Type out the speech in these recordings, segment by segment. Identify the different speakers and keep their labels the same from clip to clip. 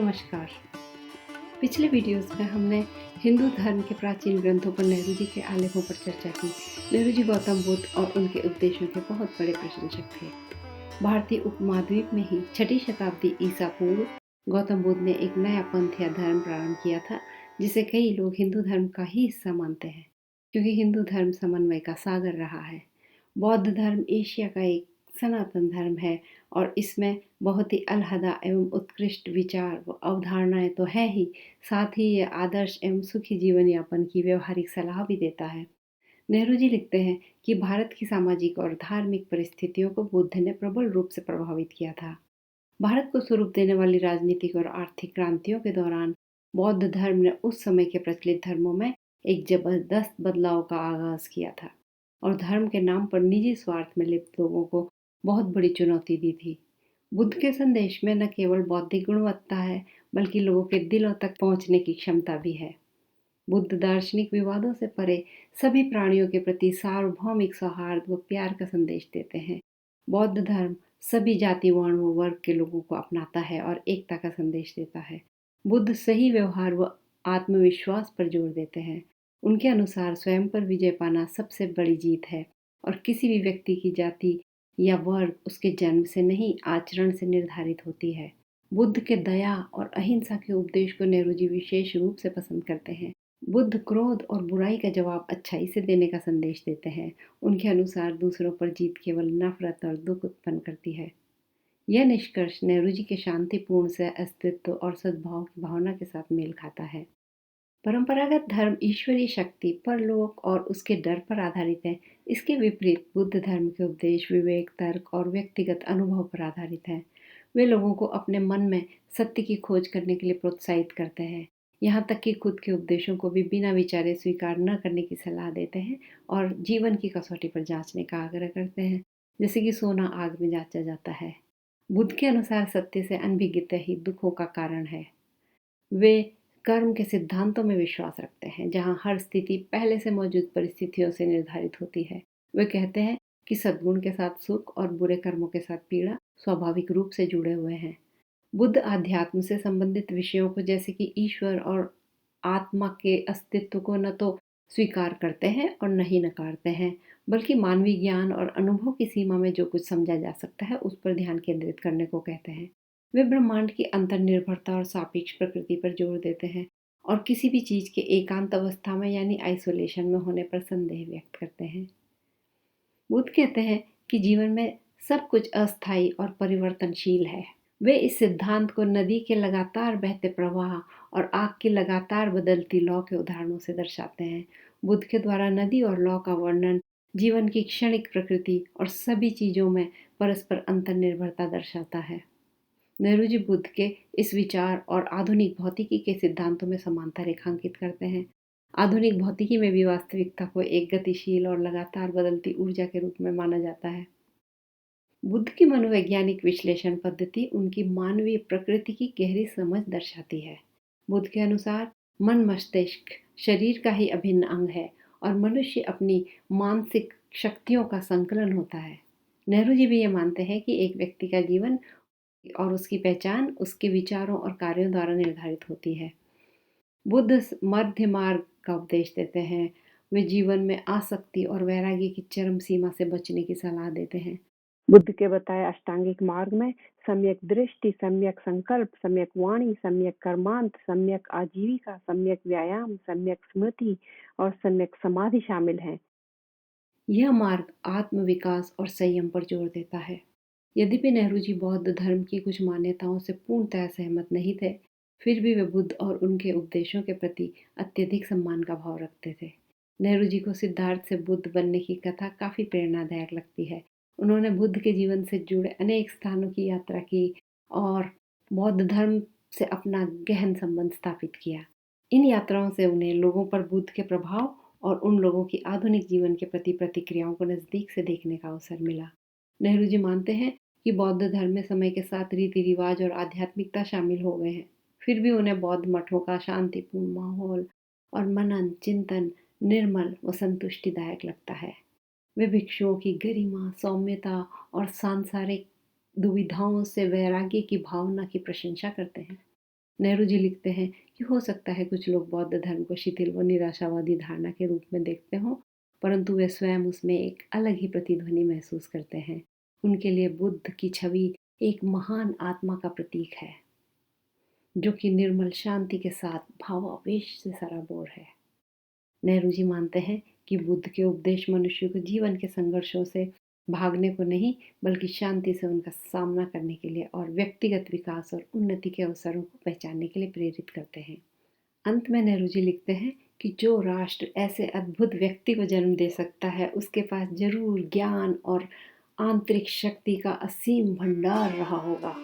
Speaker 1: नमस्कार। पिछले वीडियोस में हमने हिंदू धर्म के प्राचीन ग्रंथों पर नेहरू जी के आलेखों पर चर्चा की। नेहरू जी गौतम बुद्ध और उनके उपदेशों के बहुत बड़े प्रशंसक थे। भारतीय उपमहाद्वीप में ही 6ठी शताब्दी ईसा पूर्व गौतम बुद्ध ने एक नया पंथ या धर्म प्रारंभ किया था, जिसे कई लोग हिंदू धर्म का ही हिस्सा मानते हैं, क्योंकि हिंदू धर्म समन्वय का सागर रहा है। बौद्ध धर्म एशिया का एक सनातन धर्म है और इसमें बहुत ही अलहदा एवं उत्कृष्ट विचार व अवधारणाएं तो है ही, साथ ही ये आदर्श एवं सुखी जीवन यापन की व्यवहारिक सलाह भी देता है। नेहरू जी लिखते हैं कि भारत की सामाजिक और धार्मिक परिस्थितियों को बुद्ध ने प्रबल रूप से प्रभावित किया था। भारत को स्वरूप देने वाली राजनीतिक और आर्थिक क्रांतियों के दौरान बौद्ध धर्म ने उस समय के प्रचलित धर्मों में एक जबरदस्त बदलाव का आगाज किया था और धर्म के नाम पर निजी स्वार्थ में लिप्त लोगों को बहुत बड़ी चुनौती दी थी। बुद्ध के संदेश में न केवल बौद्धिक गुणवत्ता है, बल्कि लोगों के दिलों तक पहुंचने की क्षमता भी है। बुद्ध दार्शनिक विवादों से परे सभी प्राणियों के प्रति सार्वभौमिक सौहार्द व प्यार का संदेश देते हैं। बौद्ध धर्म सभी जाति वर्ण व वर्ग के लोगों को अपनाता है और एकता का संदेश देता है। बुद्ध सही व्यवहार व आत्मविश्वास पर जोर देते हैं। उनके अनुसार स्वयं पर विजय पाना सबसे बड़ी जीत है और किसी भी व्यक्ति की जाति या वर्ग उसके जन्म से नहीं, आचरण से निर्धारित होती है। बुद्ध के दया और अहिंसा के उपदेश को नेहरू जी विशेष रूप से पसंद करते हैं। बुद्ध क्रोध और बुराई का जवाब अच्छाई से देने का संदेश देते हैं। उनके अनुसार दूसरों पर जीत केवल नफरत और दुख उत्पन्न करती है। यह निष्कर्ष नेहरू जी के शांतिपूर्ण से अस्तित्व और सद्भाव की भावना के साथ मेल खाता है। परंपरागत धर्म ईश्वरीय शक्ति, परलोक और उसके डर पर आधारित है। इसके विपरीत बुद्ध धर्म के उपदेश विवेक, तर्क और व्यक्तिगत अनुभव पर आधारित है। वे लोगों को अपने मन में सत्य की खोज करने के लिए प्रोत्साहित करते हैं, यहाँ तक कि खुद के उपदेशों को भी बिना विचारे स्वीकार न करने की सलाह देते हैं और जीवन की कसौटी पर जांचने का आग्रह करते हैं, जैसे कि सोना आग में जांचा जाता है। बुद्ध के अनुसार सत्य से अनभिज्ञता ही दुखों का कारण है। वे कर्म के सिद्धांतों में विश्वास रखते हैं, जहां हर स्थिति पहले से मौजूद परिस्थितियों से निर्धारित होती है। वे कहते हैं कि सद्गुण के साथ सुख और बुरे कर्मों के साथ पीड़ा स्वाभाविक रूप से जुड़े हुए हैं। बुद्ध आध्यात्म से संबंधित विषयों को, जैसे कि ईश्वर और आत्मा के अस्तित्व को, न तो स्वीकार करते हैं और न ही नकारते हैं, बल्कि मानवीय ज्ञान और अनुभव की सीमा में जो कुछ समझा जा सकता है उस पर ध्यान केंद्रित करने को कहते हैं। वे ब्रह्मांड की अंतर्निर्भरता और सापेक्ष प्रकृति पर जोर देते हैं और किसी भी चीज के एकांत अवस्था में यानी आइसोलेशन में होने पर संदेह व्यक्त करते हैं। बुद्ध कहते हैं कि जीवन में सब कुछ अस्थायी और परिवर्तनशील है। वे इस सिद्धांत को नदी के लगातार बहते प्रवाह और आग की लगातार बदलती लौ के उदाहरणों से दर्शाते हैं। बुद्ध के द्वारा नदी और लौ का वर्णन जीवन की क्षणिक प्रकृति और सभी चीजों में परस्पर अंतर्निर्भरता दर्शाता है। नेहरू जी बुद्ध के इस विचार और आधुनिक भौतिकी के सिद्धांतों में समानता रेखांकित करते हैं। आधुनिक भौतिकी में भी वास्तविकता को एक गतिशील और लगातार बदलती ऊर्जा के रूप में माना जाता है। बुद्ध की मनोवैज्ञानिक विश्लेषण पद्धति उनकी मानवीय प्रकृति की गहरी समझ दर्शाती है। बुद्ध के अनुसार मन मस्तिष्क शरीर का ही अभिन्न अंग है और मनुष्य अपनी मानसिक शक्तियों का संकलन होता है। नेहरू जी भी ये मानते हैं कि एक व्यक्ति का जीवन और उसकी पहचान उसके विचारों और कार्यों द्वारा निर्धारित होती है। बुद्ध मध्य मार्ग का उपदेश देते हैं। वे जीवन में आसक्ति और वैराग्य की चरम सीमा से बचने की सलाह देते हैं। बुद्ध के बताए अष्टांगिक मार्ग में सम्यक दृष्टि, सम्यक संकल्प, सम्यक वाणी, सम्यक कर्मांत, सम्यक आजीविका, सम्यक व्यायाम, सम्यक स्मृति और सम्यक समाधि शामिल हैं। यह मार्ग आत्म विकास और संयम पर जोर देता है। यद्यपि नेहरू जी बौद्ध धर्म की कुछ मान्यताओं से पूर्णतः सहमत नहीं थे, फिर भी वे बुद्ध और उनके उपदेशों के प्रति अत्यधिक सम्मान का भाव रखते थे। नेहरू जी को सिद्धार्थ से बुद्ध बनने की कथा काफी प्रेरणादायक लगती है। उन्होंने बुद्ध के जीवन से जुड़े अनेक स्थानों की यात्रा की और बौद्ध धर्म से अपना गहन संबंध स्थापित किया। इन यात्राओं से उन्हें लोगों पर बुद्ध के प्रभाव और उन लोगों की आधुनिक जीवन के प्रति प्रतिक्रियाओं को नजदीक से देखने का अवसर मिला। नेहरू जी मानते हैं कि बौद्ध धर्म में समय के साथ रीति रिवाज और आध्यात्मिकता शामिल हो गए हैं, फिर भी उन्हें बौद्ध मठों का शांतिपूर्ण माहौल और मनन चिंतन निर्मल व संतुष्टिदायक लगता है। वे भिक्षुओं की गरिमा, सौम्यता और सांसारिक दुविधाओं से वैराग्य की भावना की प्रशंसा करते हैं। नेहरू जी लिखते हैं कि हो सकता है कुछ लोग बौद्ध धर्म को शिथिल व निराशावादी धारणा के रूप में देखते हों, परंतु वे स्वयं उसमें एक अलग ही प्रतिध्वनि महसूस करते हैं। उनके लिए बुद्ध की छवि एक महान आत्मा का प्रतीक है, जो कि निर्मल शांति के साथ भावावेश से सराबोर है। नेहरू जी मानते हैं कि बुद्ध के उपदेश मनुष्य को जीवन के संघर्षों से भागने को नहीं, बल्कि शांति से उनका सामना करने के लिए और व्यक्तिगत विकास और उन्नति के अवसरों को पहचानने के लिए प्रेरित करते हैं। अंत में नेहरू जी लिखते हैं कि जो राष्ट्र ऐसे अद्भुत व्यक्ति को जन्म दे सकता है, उसके पास जरूर ज्ञान और आंतरिक शक्ति का असीम भंडार रहा होगा।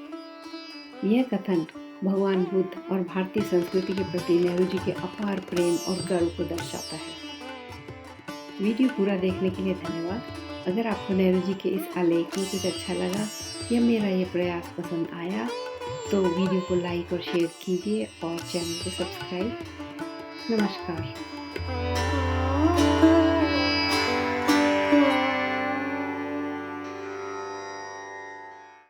Speaker 1: यह कथन भगवान बुद्ध और भारतीय संस्कृति के प्रति नेहरू जी के अपार प्रेम और गर्व को दर्शाता है। वीडियो पूरा देखने के लिए धन्यवाद। अगर आपको नेहरू जी के इस आलेख में कुछ अच्छा लगा या मेरा ये प्रयास पसंद आया तो वीडियो को लाइक और शेयर कीजिए और चैनल को सब्सक्राइब। नमस्कार।